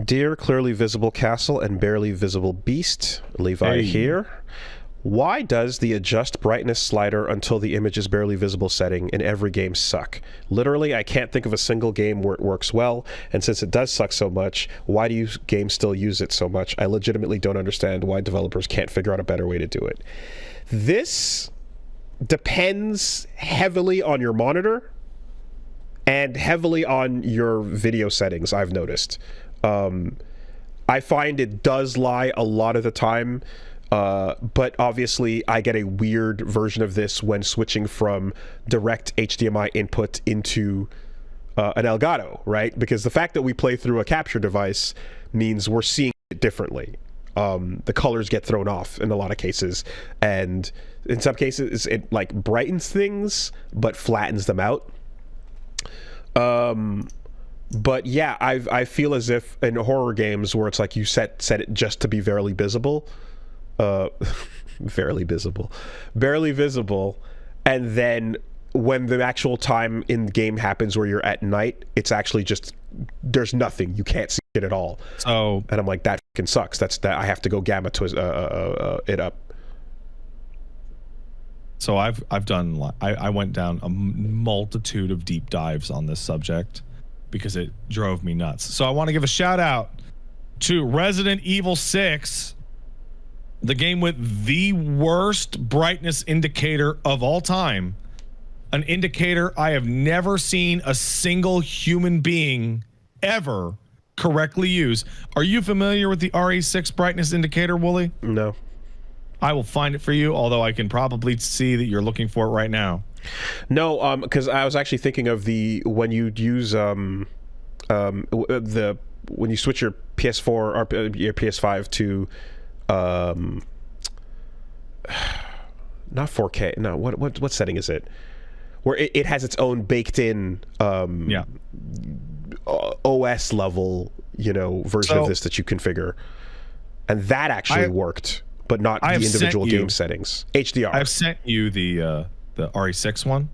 Dear clearly visible castle and barely visible beast, Levi here. Why does the adjust brightness slider until the image is barely visible setting in every game suck? Literally, I can't think of a single game where it works well, and since it does suck so much, why do you games still use it so much? I legitimately don't understand why developers can't figure out a better way to do it. This depends heavily on your monitor and heavily on your video settings, I've noticed. I find it does lie a lot of the time, but obviously I get a weird version of this when switching from direct HDMI input into an Elgato, right? Because the fact that we play through a capture device means we're seeing it differently. The colors get thrown off in a lot of cases, and in some cases it like brightens things but flattens them out. But yeah, I feel as if in horror games where it's like you set it just to be barely visible, barely visible, and then when the actual time in the game happens where you're at night, it's actually just there's nothing, you can't see it at all. So, and I'm like, that fucking sucks. That I have to go gamma to it up. So I went down a multitude of deep dives on this subject because it drove me nuts. So I want to give a shout out to Resident Evil 6, the game with the worst brightness indicator of all time. An indicator I have never seen a single human being ever correctly use. Are you familiar with the RE6 brightness indicator, Wooly? No. I will find it for you, although I can probably see that you're looking for it right now. No, because I was actually thinking of when you use when you switch your PS4 or your PS5 to not 4K. No, what setting is it? Where it has its own baked in OS level, version of this that you configure, and that actually worked, but not the individual game settings. HDR. I've sent you the RE6 one.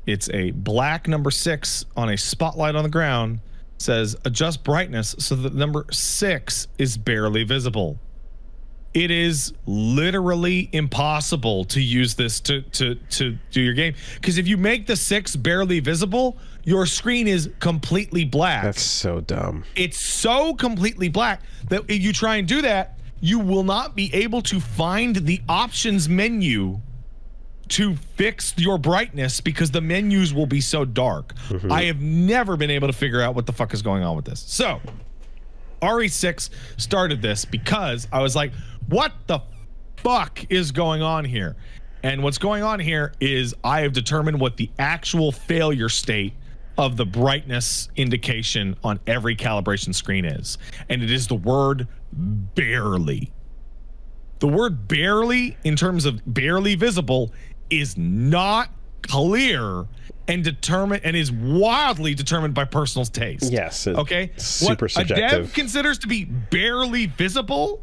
It's a black number 6 on a spotlight on the ground. Says adjust brightness so that number 6 is barely visible. It is literally impossible to use this to do your game, because if you make the 6 barely visible, your screen is completely black. That's so dumb. It's so completely black that if you try and do that, you will not be able to find the options menu to fix your brightness because the menus will be so dark. Mm-hmm. I have never been able to figure out what the fuck is going on with this. So RE6 started this because I was like, what the fuck is going on here? And what's going on here is I have determined what the actual failure state of the brightness indication on every calibration screen is. And it is the word barely. The word barely, in terms of barely visible, is not clear and is wildly determined by personal taste. Yes. Okay. Super subjective. A dev considers to be barely visible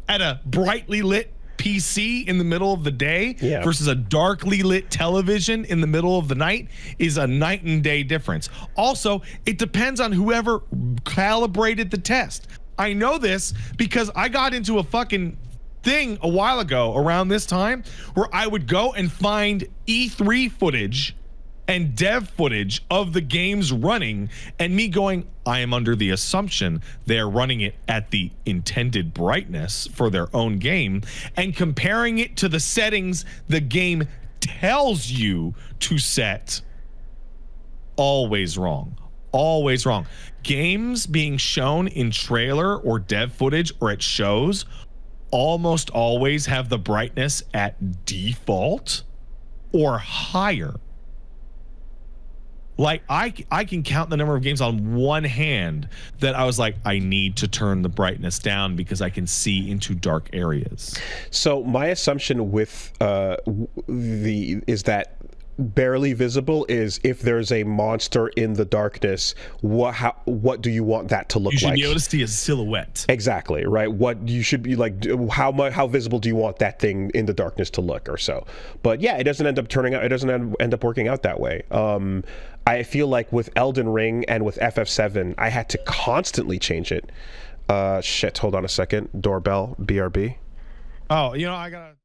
at a brightly lit PC in the middle of the day versus a darkly lit television in the middle of the night is a night and day difference. Also, it depends on whoever calibrated the test. I know this because I got into a fucking thing a while ago around this time where I would go and find E3 footage and dev footage of the games running, and me going, I am under the assumption they're running it at the intended brightness for their own game, and comparing it to the settings the game tells you to set. Always wrong. Always wrong. Games being shown in trailer or dev footage or at shows almost always have the brightness at default or higher. Like I can count the number of games on one hand that I was like, I need to turn the brightness down because I can see into dark areas. So my assumption with is that barely visible is if there's a monster in the darkness, what do you want that to look like? You should be able to see a silhouette. Exactly, right? What you should be like, how visible do you want that thing in the darkness to look, or so? But yeah, it doesn't end up working out that way. I feel like with Elden Ring and with FF7, I had to constantly change it. Shit, hold on a second. Doorbell, BRB. Oh, I gotta.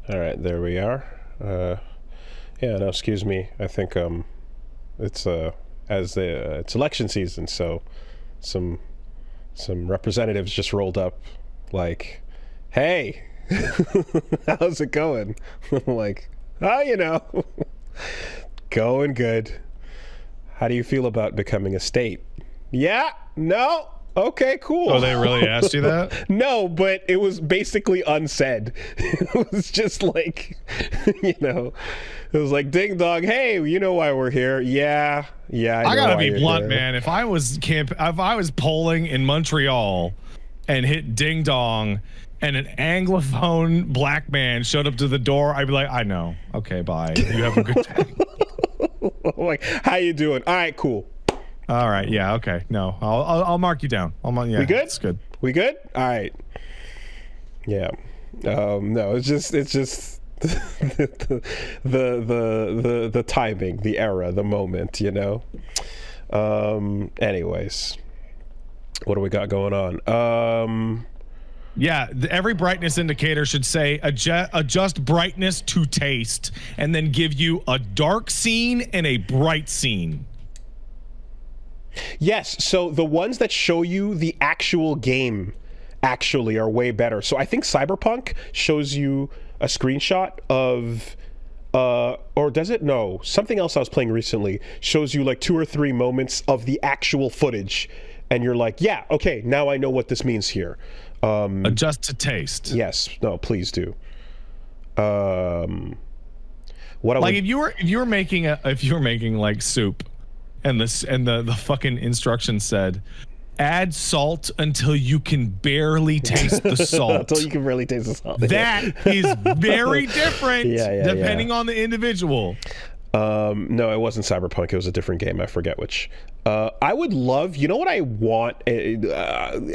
All right, there we are. Yeah, no, excuse me. I think it's it's election season, so some representatives just rolled up, like, "Hey, how's it going?" I'm like, "Oh, going good. How do you feel about becoming a state?" "Yeah, no." "Okay, cool." Oh, they really asked you that? No, but it was basically unsaid. It was just like, it was like, ding dong, hey, you know why we're here? Yeah, I gotta be blunt, man. If I was polling in Montreal and hit ding dong and an Anglophone black man showed up to the door, I'd be like, I know. Okay, bye. You have a good day. Like, how you doing? All right, cool. All right. Yeah. Okay. No, I'll mark you down. Yeah, we good? It's good. We good? All right. Yeah. No, it's just the timing, the era, the moment. Anyways, what do we got going on? Yeah, every brightness indicator should say adjust brightness to taste, and then give you a dark scene and a bright scene. Yes, so the ones that show you the actual game actually are way better. So I think Cyberpunk shows you a screenshot of, or does it? No, something else I was playing recently shows you like 2 or 3 moments of the actual footage, and you're like, yeah, okay, now I know what this means here. Adjust to taste. Yes, no, please do. If you were making like soup, and the fucking instruction said, add salt until you can barely taste the salt. Until you can barely taste the salt. That is very different depending on the individual. No, it wasn't Cyberpunk. It was a different game. I forget which. I would love, what I want?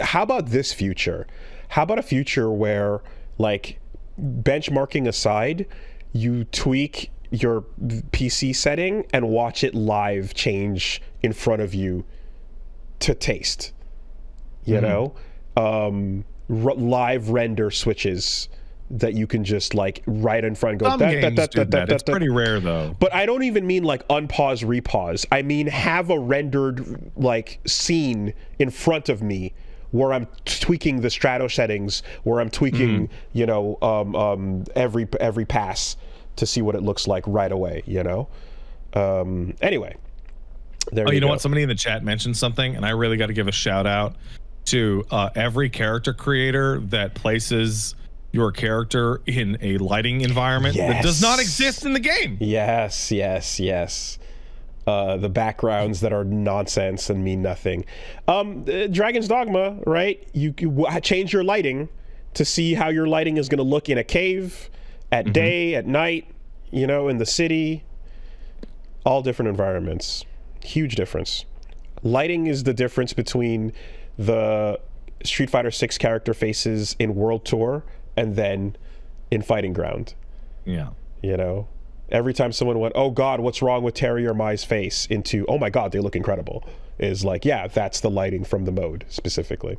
How about this future? How about a future where, like, benchmarking aside, you tweak your PC setting and watch it live change in front of you to taste, live render switches that you can just like right in front and go. Some games do that. It's pretty rare though. But I don't even mean like unpause, repause. I mean have a rendered like scene in front of me where I'm tweaking the strato settings, where I'm tweaking, every pass to see what it looks like right away, Anyway, there you go. What? Somebody in the chat mentioned something, and I really got to give a shout out to every character creator that places your character in a lighting environment that does not exist in the game. Yes. The backgrounds that are nonsense and mean nothing. Dragon's Dogma, right? You change your lighting to see how your lighting is going to look in a cave, at day, at night, in the city. All different environments. Huge difference. Lighting is the difference between the Street Fighter 6 character faces in World Tour and then in Fighting Ground. Yeah. Every time someone went, oh God, what's wrong with Terry or Mai's face, into, oh my God, they look incredible, is like, yeah, that's the lighting from the mode specifically.